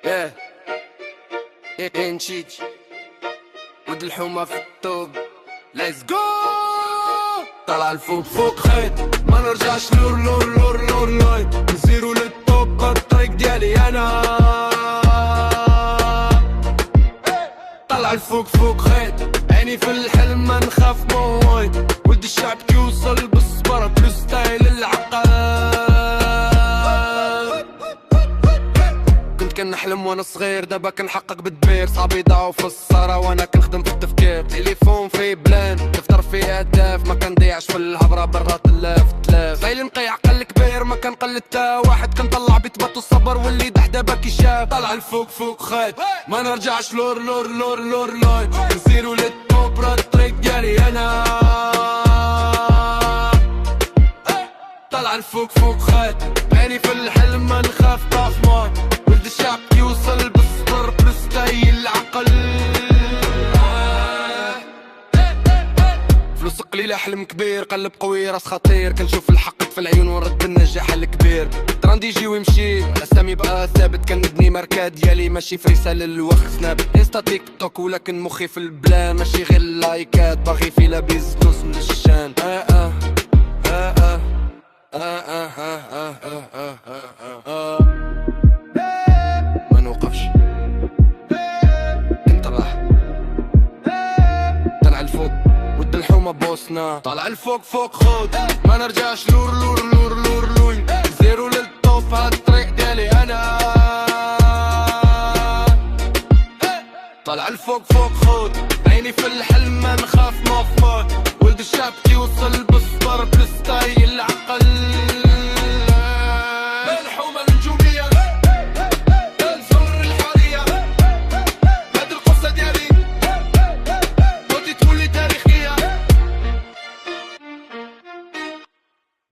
yeah انشيج ود الحومة في الطوب ليتس جو. طلع الفوق فوق خيط ما نرجعش لور لور لور لور لاين نسيرو للطوب الطريق ديالي انا. طلع الفوق فوق خيط عيني في الحلم ما نخاف موي ولد الشعب كيوصل بالصبر بلو ستايل العقل. كنحلم وانا صغير دابا كنحقق بالدبير صعب يضيعو في الصرا وانا كنخدم في التفكير. تليفون فيه بلان تفطر فيه اهداف ما كنضيعش في الهضره برات تلاف زي المقيع قل كبير ما كنقلد تا واحد كنطلع بيتبط الصبر واللي دح دابا كيشاف. طلع الفوق فوق خيط ما نرجعش لور لور لور لور لاين نسيرو للتوب راه الطريق ديالي انا. طلع الفوق فوق خيط عيني في الحلم ما نخاف طاف ماي ولد الشعب يوصل بالصبر بلستايل العقل. فلوس قليلة حلم كبير قلب قوي راس خطير كنشوف الحق في العيون ونرد النجاح الكبير. التراند يجي ويمشي الاسامي يبقى ثابت كنبني ماركة ديالي ماشي فريسة للوقت سناب انستا تيك توك ولكن مخي في البلان ماشي غير لايكات باغي في لابيز دوس من الشان. ما نوقفش نطلع. طلع الفوق ود الحومة بوسنا. طلع الفوق فوق خود ما نرجعش لور لور لور لور لوين زيرو للطوب هاد الطريق ديالي انا. طلع الفوق فوق خود عيني في الحلم ما نخاف